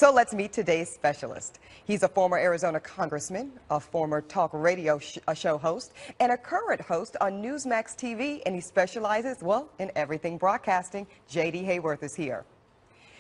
So let's meet today's specialist. He's a former Arizona congressman, a former talk radio show host, and a current host on Newsmax TV, and he specializes, well, in everything broadcasting. J.D. Hayworth is here.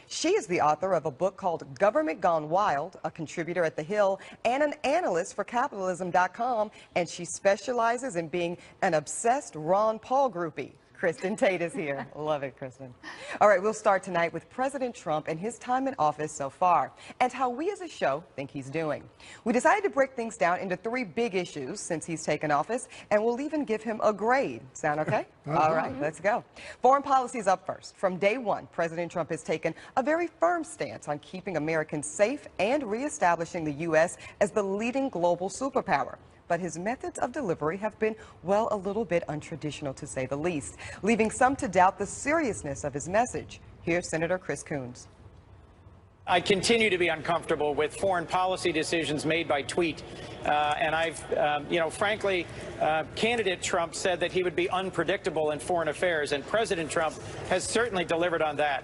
She is the author of a book called Government Gone Wild, a contributor at The Hill, and an analyst for Capitalism.com, and she specializes in being an obsessed Ron Paul groupie. Kristin Tate is here. Love it, Kristin. All right, we'll start tonight with President Trump and his time in office so far, and how we as a show think he's doing. We decided to break things down into 3 big issues since he's taken office, and we'll even give him a grade. Sound okay? All right, let's go. Foreign policy is up first. From day one, President Trump has taken a very firm stance on keeping Americans safe and reestablishing the U.S. as the leading global superpower. But his methods of delivery have been, well, a little bit untraditional, to say the least, leaving some to doubt the seriousness of his message. Here's Senator Chris Coons. I continue to be uncomfortable with foreign policy decisions made by tweet. And I've, frankly, candidate Trump said that he would be unpredictable in foreign affairs, and President Trump has certainly delivered on that.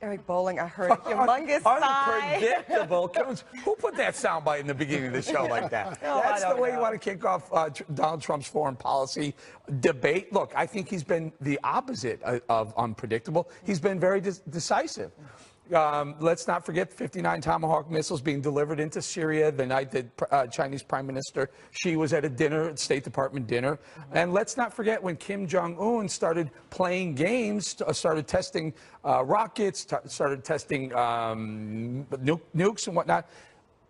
Eric Bowling, I heard a humongous sigh. Unpredictable. Who put that soundbite in the beginning of the show like that? That's the way you want to kick off Donald Trump's foreign policy debate. Look, I think he's been the opposite of unpredictable. He's been very decisive. Let's not forget 59 Tomahawk missiles being delivered into Syria the night that Chinese Prime Minister Xi was at a dinner, State Department dinner. And let's not forget when Kim Jong-un started playing games, started testing rockets, started testing nukes and whatnot.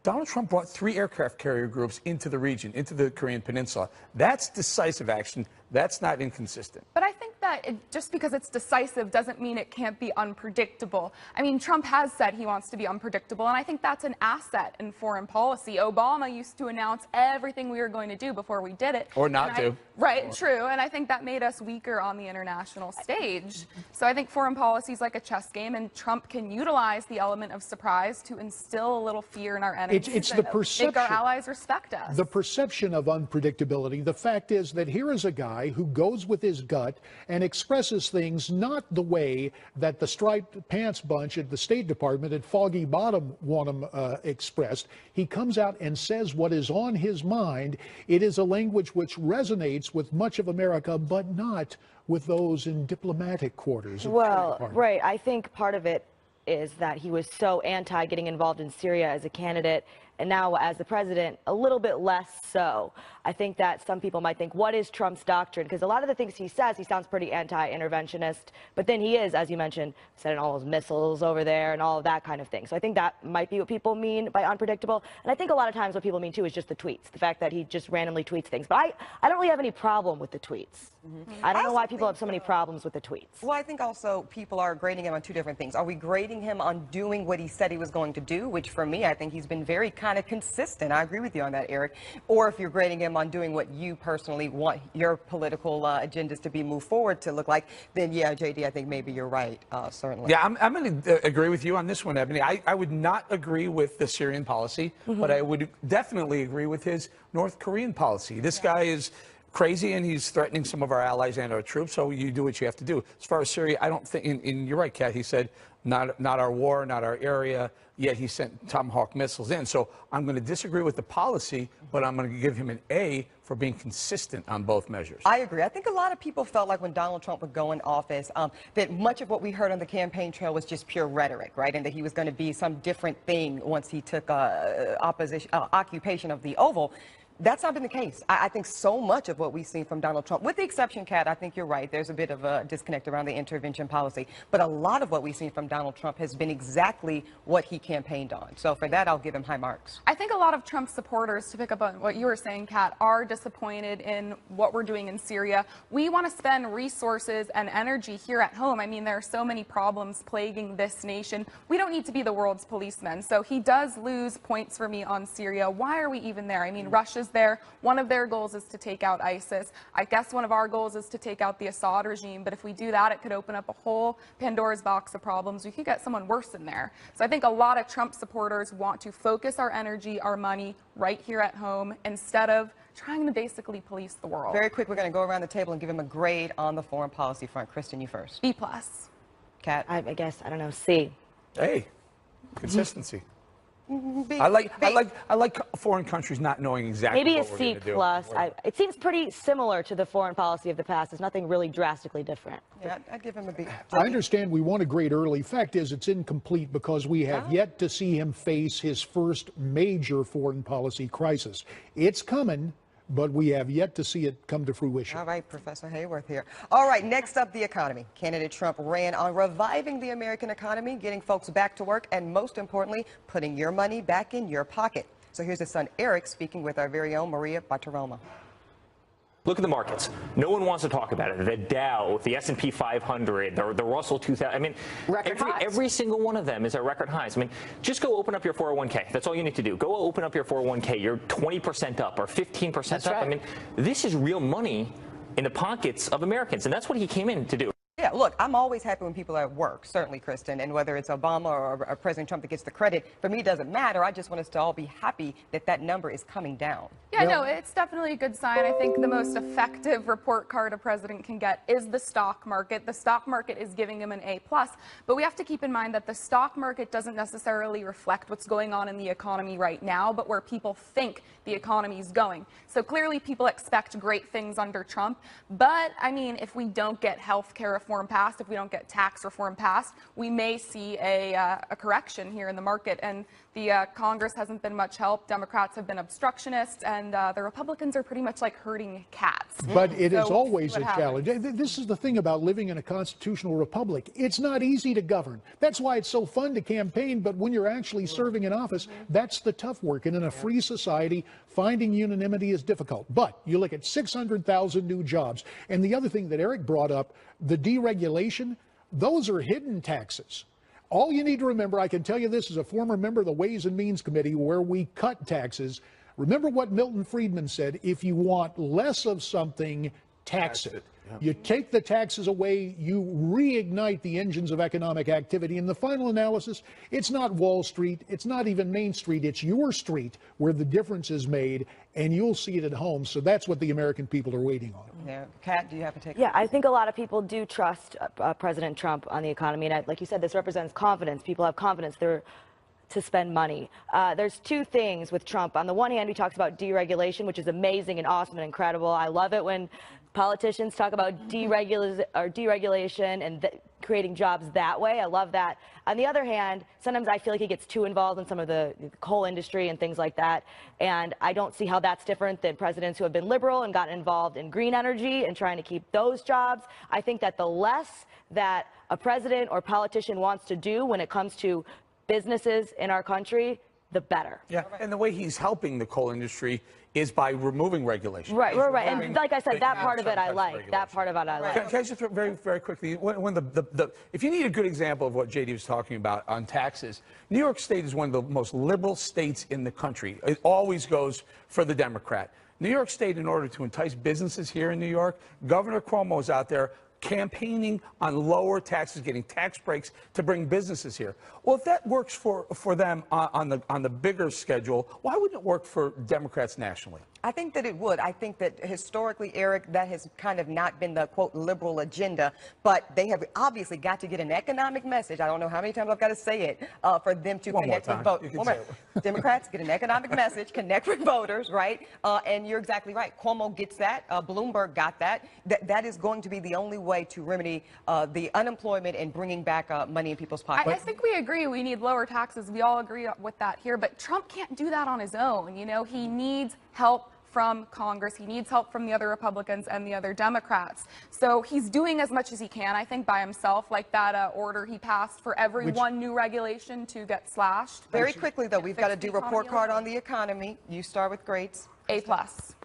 Donald Trump brought 3 aircraft carrier groups into the region, into the Korean Peninsula. That's decisive action. That's not inconsistent. But I think that just because it's decisive doesn't mean it can't be unpredictable. I mean, Trump has said he wants to be unpredictable, and I think that's an asset in foreign policy. Obama used to announce everything we were going to do before we did it. Or not do. Right, true. And I think that made us weaker on the international stage. So I think foreign policy is like a chess game, and Trump can utilize the element of surprise to instill a little fear in our enemies. It's the perception. Make our allies respect us. The perception of unpredictability. The fact is that here is a guy who goes with his gut and expresses things not the way that the striped pants bunch at the State Department at Foggy Bottom want him expressed. He comes out and says what is on his mind. It is a language which resonates with much of America, but not with those in diplomatic quarters. Well, right. I think part of it is that he was so anti getting involved in Syria as a candidate, and now as the president, a little bit less so. I think that some people might think, what is Trump's doctrine? Because a lot of the things he says, he sounds pretty anti-interventionist, but then he is, as you mentioned, sending all those missiles over there and all of that kind of thing. So I think that might be what people mean by unpredictable. And I think a lot of times what people mean too is just the tweets, the fact that he just randomly tweets things. But I don't really have any problem with the tweets. I don't know why people have so many problems with the tweets. Well, I think also people are grading him on 2 different things. Are we grading him on doing what he said he was going to do, which for me, I think he's been very kind of consistent. I agree with you on that, Eric. Or if you're grading him on doing what you personally want your political agendas to be moved forward to look like, then yeah, JD, I think maybe you're right, certainly. Yeah, I'm going to agree with you on this one, Ebony. I would not agree with the Syrian policy, but I would definitely agree with his North Korean policy. This guy is crazy, and he's threatening some of our allies and our troops, so you do what you have to do. As far as Syria, I don't think, and you're right, Kat, he said, not our war, not our area, yet he sent Tomahawk missiles in. So I'm going to disagree with the policy, but I'm going to give him an A for being consistent on both measures. I agree. I think a lot of people felt like when Donald Trump would go in office, that much of what we heard on the campaign trail was just pure rhetoric, right? And that he was going to be some different thing once he took occupation of the Oval. That's not been the case. I think so much of what we've seen from Donald Trump, with the exception, Kat, I think you're right, there's a bit of a disconnect around the intervention policy. But a lot of what we've seen from Donald Trump has been exactly what he campaigned on. So for that, I'll give him high marks. I think a lot of Trump supporters, to pick up on what you were saying, Kat, are disappointed in what we're doing in Syria. We want to spend resources and energy here at home. I mean, there are so many problems plaguing this nation. We don't need to be the world's policemen. So he does lose points for me on Syria. Why are we even there? I mean, Russia's there. One of their goals is to take out ISIS. I guess one of our goals is to take out the Assad regime, but if we do that, it could open up a whole Pandora's box of problems. We could get someone worse in there. So I think a lot of Trump supporters want to focus our energy, our money, right here at home, instead of trying to basically police the world. Very quick, we're going to go around the table and give him a grade on the foreign policy front. Kristin, you first. B+. Kat? I guess, I don't know, C. Hey. Consistency. I like foreign countries not knowing exactly Maybe a what we're C gonna do. plus. It seems pretty similar to the foreign policy of the past. There's nothing really drastically different. Yeah, I'd give him a B. I understand we want a grade early. Fact is, it's incomplete because we have yet to see him face his first major foreign policy crisis. It's coming, but we have yet to see it come to fruition. All right, Professor Hayworth here. All right, next up, the economy. Candidate Trump ran on reviving the American economy, getting folks back to work, and most importantly, putting your money back in your pocket. So here's his son, Eric, speaking with our very own Maria Bartiromo. Look at the markets. No one wants to talk about it. The Dow, the S&P 500, the Russell 2000. I mean, every single one of them is at record highs. I mean, just go open up your 401k. That's all you need to do. Go open up your 401k. You're 20% up or 15% up. Right. I mean, this is real money in the pockets of Americans, and that's what he came in to do. Yeah, look, I'm always happy when people are at work, certainly, Kristin, and whether it's Obama or President Trump that gets the credit, for me, it doesn't matter. I just want us to all be happy that that number is coming down. Yeah, no, it's definitely a good sign. I think the most effective report card a president can get is the stock market. The stock market is giving him an A+, but we have to keep in mind that the stock market doesn't necessarily reflect what's going on in the economy right now, but where people think the economy is going. So clearly people expect great things under Trump, but I mean, if we don't get health care reform passed, if we don't get tax reform passed, we may see a correction here in the market, and the Congress hasn't been much help. Democrats have been obstructionists, and the Republicans are pretty much like herding cats. But it is always a challenge. This is the thing about living in a constitutional republic. It's not easy to govern. That's why it's so fun to campaign, but when you're actually serving in office, that's the tough work. And in a free society, finding unanimity is difficult. But you look at 600,000 new jobs. And the other thing that Eric brought up, the deregulation, those are hidden taxes. All you need to remember, I can tell you this as a former member of the Ways and Means Committee where we cut taxes. Remember what Milton Friedman said, if you want less of something, tax it. You take the taxes away, you reignite the engines of economic activity. In the final analysis, it's not Wall Street, it's not even Main Street, it's your street where the difference is made, and you'll see it at home. So that's what the American people are waiting on. Yeah. Kat, do you have to take? Yeah, I think a lot of people do trust President Trump on the economy. And like you said, this represents confidence. People have confidence to spend money. There's two things with Trump. On the one hand, he talks about deregulation, which is amazing and awesome and incredible. I love it when politicians talk about deregulation and creating jobs that way. I love that. On the other hand, sometimes I feel like he gets too involved in some of the coal industry and things like that. And I don't see how that's different than presidents who have been liberal and gotten involved in green energy and trying to keep those jobs. I think that the less that a president or politician wants to do when it comes to businesses in our country, the better. Yeah, and the way he's helping the coal industry is by removing regulation. Right. And like I said, that part of it I like. That part of it I like. Can I just very, very quickly, if you need a good example of what JD was talking about on taxes, New York State is one of the most liberal states in the country. It always goes for the Democrat. New York State, in order to entice businesses here in New York, Governor Cuomo is out there campaigning on lower taxes, getting tax breaks to bring businesses here. Well, if that works for them on the bigger schedule, why wouldn't it work for Democrats nationally? I think that it would. I think that historically, Eric, that has kind of not been the, quote, liberal agenda, but they have obviously got to get an economic message. I don't know how many times I've got to say it for them to connect with voters. Democrats get an economic message, connect with voters, right? And you're exactly right. Cuomo gets that. Bloomberg got that. That is going to be the only way to remedy the unemployment and bringing back money in people's pockets. I think we agree we need lower taxes. We all agree with that here, but Trump can't do that on his own. You know, he needs help from Congress. He needs help from the other Republicans and the other Democrats. So he's doing as much as he can, I think, by himself, like that order he passed for every one new regulation to get slashed. Very quickly, though, we've got to do report card on the economy. You start with grades. A+.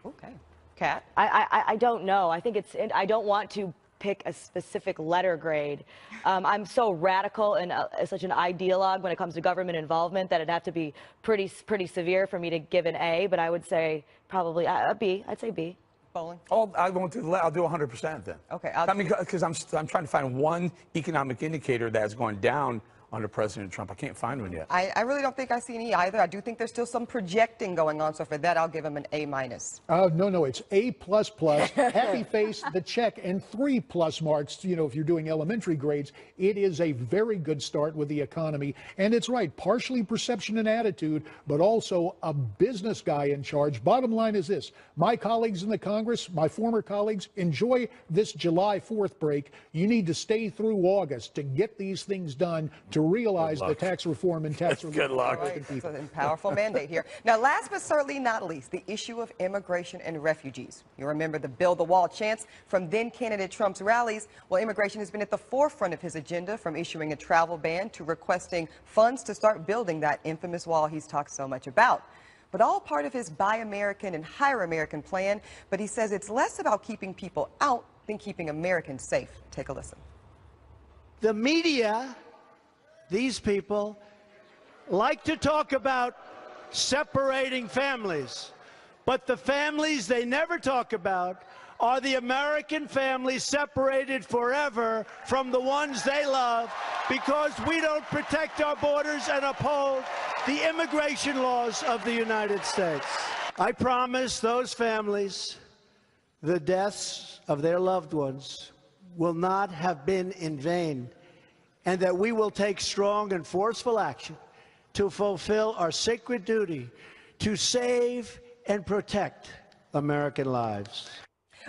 Okay. Kat? I don't know. I think I don't want to pick a specific letter grade. I'm so radical and such an ideologue when it comes to government involvement that it'd have to be pretty severe for me to give an A, but I would say probably a B. I'd say B. Bowling? Oh, I'll do 100% then. Okay. Because I'm trying to find one economic indicator that's going down under President Trump. I can't find one yet. I really don't think I see any either. I do think there's still some projecting going on. So for that, I'll give him an A-. No, it's A++, happy face, the check, and 3+ marks, you know, if you're doing elementary grades. It is a very good start with the economy. And it's right, partially perception and attitude, but also a business guy in charge. Bottom line is this: my colleagues in the Congress, my former colleagues, enjoy this July 4th break. You need to stay through August to get these things done, to realize the tax reform and tax relief. Good luck. Right, it's a powerful mandate here. Now, last but certainly not least, the issue of immigration and refugees. You remember the Build the Wall chants from then-candidate Trump's rallies. Well, immigration has been at the forefront of his agenda, from issuing a travel ban to requesting funds to start building that infamous wall he's talked so much about. But all part of his Buy American and Hire American plan. But he says it's less about keeping people out than keeping Americans safe. Take a listen. The media, these people, like to talk about separating families. But the families they never talk about are the American families separated forever from the ones they love because we don't protect our borders and uphold the immigration laws of the United States. I promise those families the deaths of their loved ones will not have been in vain, and that we will take strong and forceful action to fulfill our sacred duty to save and protect American lives.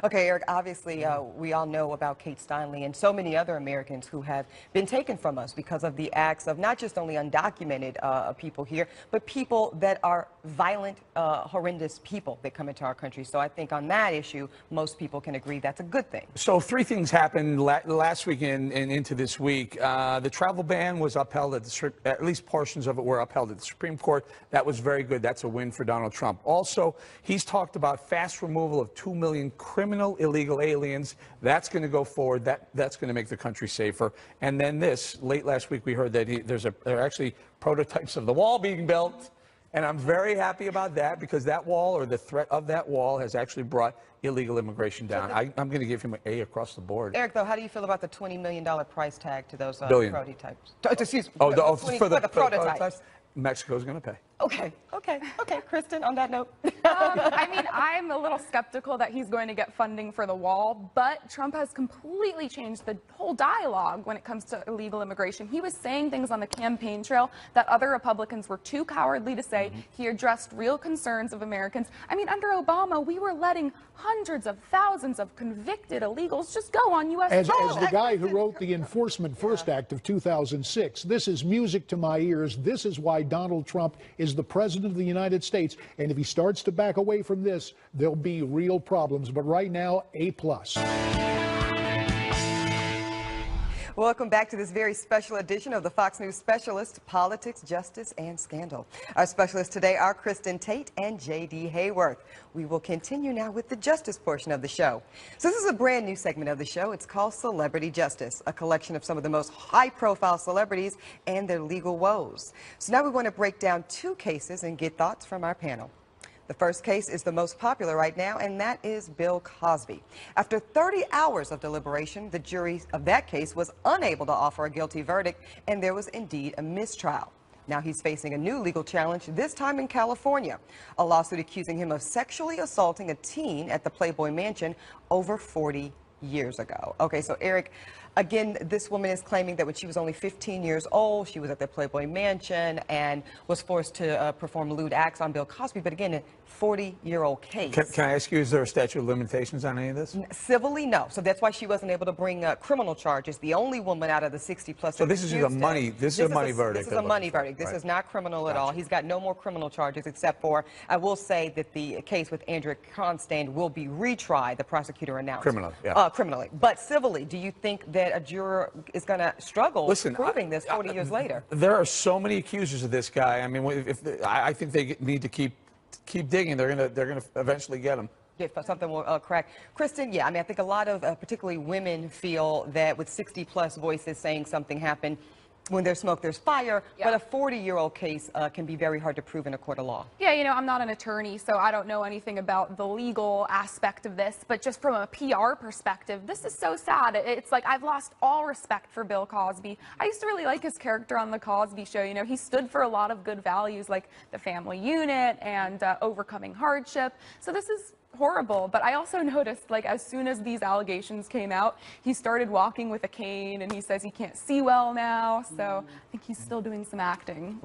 Okay, Eric, obviously we all know about Kate Steinle and so many other Americans who have been taken from us because of the acts of not just only undocumented people here, but people that are violent, horrendous people that come into our country. So I think on that issue, most people can agree that's a good thing. So 3 things happened last weekend and into this week. The travel ban was upheld at least portions of it were upheld at the Supreme Court. That was very good. That's a win for Donald Trump. Also, he's talked about fast removal of 2 million criminal illegal aliens. That's going to go forward. That's going to make the country safer. And then this, late last week, we heard that there are actually prototypes of the wall being built. And I'm very happy about that, because that wall, or the threat of that wall, has actually brought illegal immigration down. I'm going to give him an A across the board. Eric, though, how do you feel about the $20 million price tag to those prototypes? Excuse me. For the prototypes? Mexico's going to pay. Okay, Kristin, on that note. I mean, I'm a little skeptical that he's going to get funding for the wall, but Trump has completely changed the whole dialogue when it comes to illegal immigration. He was saying things on the campaign trail that other Republicans were too cowardly to say. He addressed real concerns of Americans. I mean, under Obama, we were letting hundreds of thousands of convicted illegals just go on U.S. soil. As the guy who wrote the Enforcement First Act of 2006, this is music to my ears. This is why Donald Trump is the president of the United States. And if he starts to back away from this, there'll be real problems. But right now, A+. Welcome back to this very special edition of the Fox News Specialist, Politics, Justice, and Scandal. Our specialists today are Kristin Tate and J.D. Hayworth. We will continue now with the justice portion of the show. So this is a brand new segment of the show. It's called Celebrity Justice, a collection of some of the most high-profile celebrities and their legal woes. So now we want to break down 2 cases and get thoughts from our panel. The first case is the most popular right now, and that is Bill Cosby. After 30 hours of deliberation, the jury of that case was unable to offer a guilty verdict, and there was indeed a mistrial. Now he's facing a new legal challenge, this time in California, a lawsuit accusing him of sexually assaulting a teen at the Playboy Mansion over 40 years ago. Okay, so Eric, again, this woman is claiming that when she was only 15 years old, she was at the Playboy Mansion and was forced to perform lewd acts on Bill Cosby. But again, a 40-year-old case. Can I ask you, is there a statute of limitations on any of this? Civilly, no. So that's why she wasn't able to bring criminal charges. The only woman out of the 60-plus. So this is a money. This is a money verdict. This is a money verdict. This is not criminal at all. He's got no more criminal charges, except for, I will say that the case with Andrea Constand will be retried. The prosecutor announced. Criminally, yeah. Criminally, but civilly. Do you think that a juror is going to struggle proving this 40 years later? There are so many accusers of this guy. I mean, I think they need to keep digging. They're gonna eventually get him. Yeah, something will crack. Kristin, yeah, I mean, I think a lot of particularly women feel that with 60-plus voices saying something happened, when there's smoke, there's fire, but a 40-year-old case can be very hard to prove in a court of law. Yeah, you know, I'm not an attorney, so I don't know anything about the legal aspect of this, but just from a PR perspective, this is so sad. It's like I've lost all respect for Bill Cosby. I used to really like his character on The Cosby Show. You know, he stood for a lot of good values like the family unit and overcoming hardship. So this is horrible, but I also noticed, like, as soon as these allegations came out, he started walking with a cane, and he says he can't see well now, so I think he's still doing some acting.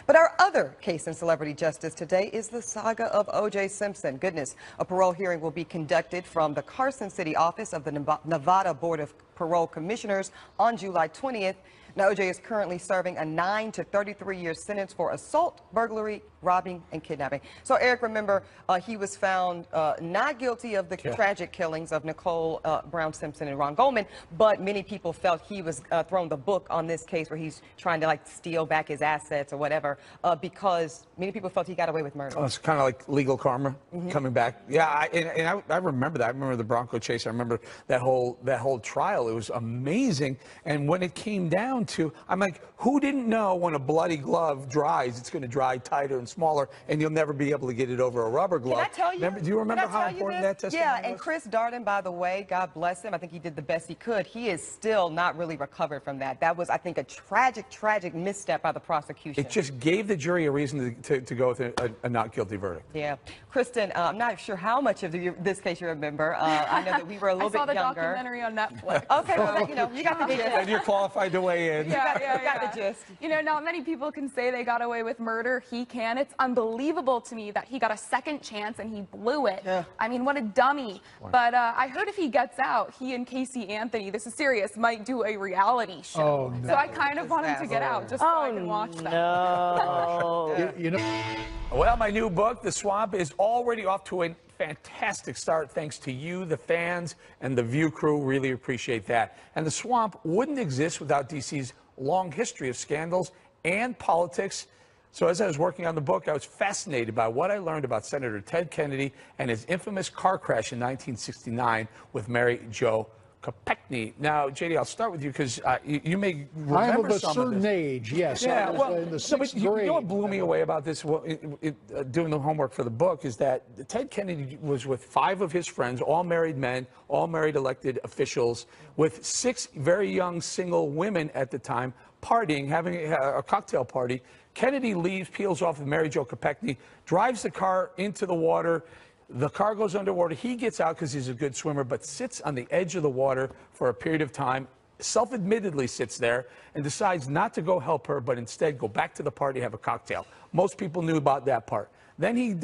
But our other case in celebrity justice today is the saga of O.J. Simpson. Goodness, a parole hearing will be conducted from the Carson City office of the Nevada Board of Parole Commissioners on July 20th. Now, O.J. is currently serving a 9 to 33-year sentence for assault, burglary, robbing, and kidnapping. So, Eric, remember, he was found not guilty of the tragic killings of Nicole Brown Simpson and Ron Goldman, but many people felt he was thrown the book on this case where he's trying to, like, steal back his assets or whatever, because many people felt he got away with murder. Oh, it's kind of like legal karma coming back. Yeah, I remember that. I remember the Bronco chase. I remember that whole trial. It was amazing. And when it came down to, I'm like, who didn't know when a bloody glove dries, it's going to dry tighter and smaller, and you'll never be able to get it over a rubber glove? Can I tell you? Do you remember how important that testimony was? Yeah, and Chris Darden, by the way, God bless him. I think he did the best he could. He is still not really recovered from that. That was, I think, a tragic misstep by the prosecution. It just gave the jury a reason to go with a not guilty verdict. Yeah. Kristin, I'm not sure how much of this case you remember. I know that we were a little bit younger. I saw the documentary on Netflix. Okay, well, you know, you got the gist. And you're qualified to weigh in. You got the gist. You know, not many people can say they got away with murder. He can. It's unbelievable to me that he got a second chance and he blew it. Yeah. I mean, what a dummy. But I heard if he gets out, he and Casey Anthony, this is serious, might do a reality show. Oh, no. So I kind of want him to get out just so I can watch that. No. You know. Well, my new book, The Swamp, is already off to a fantastic start thanks to you, the fans, and the View crew. Really appreciate that. And The Swamp wouldn't exist without DC's long history of scandals and politics. So as I was working on the book, I was fascinated by what I learned about Senator Ted Kennedy and his infamous car crash in 1969 with Mary Jo Kopechne. Now, JD, I'll start with you because you may remember I am of a some certain of this. age, yes. Yeah, I was well, in the sixth grade. You know what blew me away about this, doing the homework for the book, is that Ted Kennedy was with 5 of his friends, all married men, all married elected officials, with 6 very young single women at the time, partying, having a cocktail party. Kennedy leaves, peels off with Mary Jo Kopechne, drives the car into the water. The car goes underwater. He gets out because he's a good swimmer, but sits on the edge of the water for a period of time, self-admittedly sits there and decides not to go help her, but instead go back to the party, have a cocktail. Most people knew about that part. Then he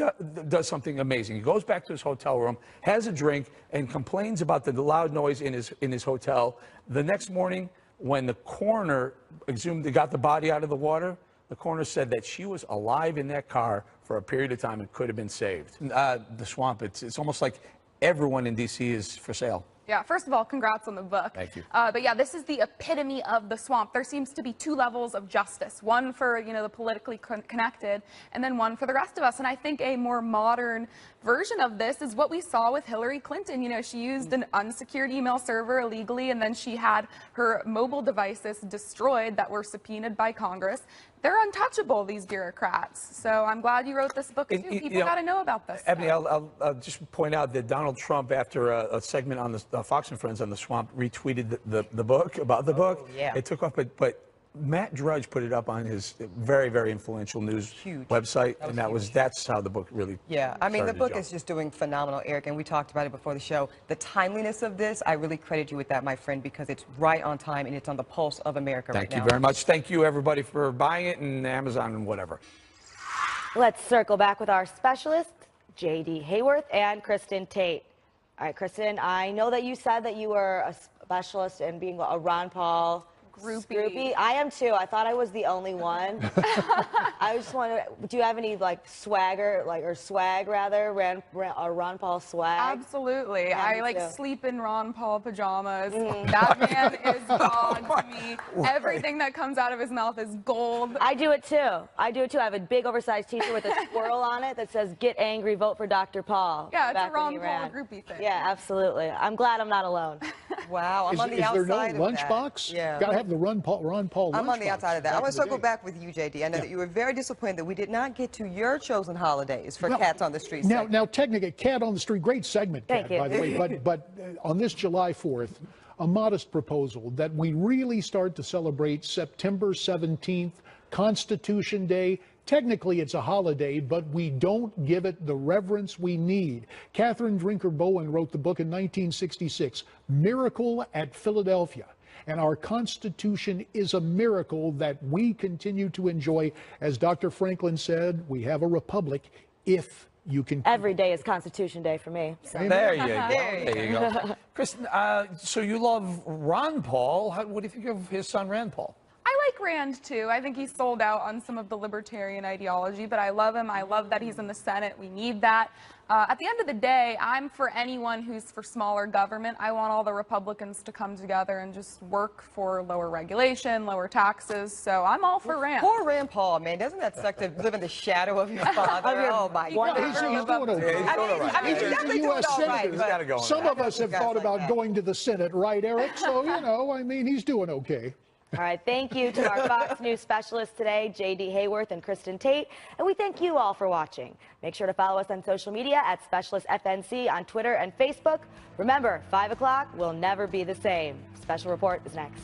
does something amazing. He goes back to his hotel room, has a drink, and complains about the loud noise in his hotel. The next morning, when the coroner exhumed, they got the body out of the water, the coroner said that she was alive in that car for a period of time and could have been saved. The Swamp, it's almost like everyone in D.C. is for sale. Yeah, first of all, congrats on the book. Thank you. But yeah, this is the epitome of the swamp. There seems to be 2 levels of justice, one for, you know, the politically connected, and then one for the rest of us. And I think a more modern version of this is what we saw with Hillary Clinton. You know, she used an unsecured email server illegally, and then she had her mobile devices destroyed that were subpoenaed by Congress. They're untouchable, these bureaucrats. So I'm glad you wrote this book, too. People got to know about this. Ebony, I'll just point out that Donald Trump, after a segment on the Fox and Friends on the Swamp, retweeted the book, about the book. Yeah. It took off, but Matt Drudge put it up on his very, very influential news website, and that's how the book really I mean, the book is just doing phenomenal, Eric, and we talked about it before the show. The timeliness of this, I really credit you with that, my friend, because it's right on time and it's on the pulse of America right now. Thank you very much. Thank you, everybody, for buying it, and Amazon and whatever. Let's circle back with our specialists, J.D. Hayworth and Kristin Tate. All right, Kristin, I know that you said that you were a specialist in being a Ron Paul groupie. I am too. I thought I was the only one. I just wanted. Do you have any like swagger, or swag rather, Ron Paul swag? Absolutely. Yeah, I like too. sleep in Ron Paul pajamas. That man is God to me. Everything that comes out of his mouth is gold. I do it too. I have a big oversized T-shirt with a squirrel on it that says "Get angry, vote for Dr. Paul." Yeah, it's a Ron Paul groupie thing. Yeah, absolutely. I'm glad I'm not alone. Wow, I'm on the is there outside no of that. lunchbox? Yeah. Got to have the Ron Paul lunchbox. I'm on the outside of that. I want to circle day. back with you, JD. I know that you were very disappointed that we did not get to your chosen holidays for Well, Cats on the Street. Now, technically, Cat on the Street, great segment, Cat, Thank you. by the way. But on this July 4th, a modest proposal that we really start to celebrate September 17th, Constitution Day. Technically, it's a holiday, but we don't give it the reverence we need. Catherine Drinker Bowen wrote the book in 1966, Miracle at Philadelphia. And our Constitution is a miracle that we continue to enjoy. As Dr. Franklin said, we have a republic if you can. Every day is Constitution Day for me. So. There you go. There you go. Kristin, so you love Ron Paul. What do you think of his son, Rand Paul? I like Rand too. I think he's sold out on some of the libertarian ideology, but I love him. I love that he's in the Senate. We need that. At the end of the day, I'm for anyone who's for smaller government. I want all the Republicans to come together and just work for lower regulation, lower taxes. So I'm all for Rand. Poor Rand Paul, man. Doesn't that suck to live in the shadow of your father? Oh, my God. He's doing okay. I mean, he's definitely doing U.S. all right. Senator. But Some of us have thought about going to the Senate, right, Eric? So, you know, I mean, he's doing okay. All right, thank you to our Fox News specialists today, J.D. Hayworth and Kristin Tate, and we thank you all for watching. Make sure to follow us on social media at Specialist FNC on Twitter and Facebook. Remember, 5 o'clock will never be the same. Special Report is next.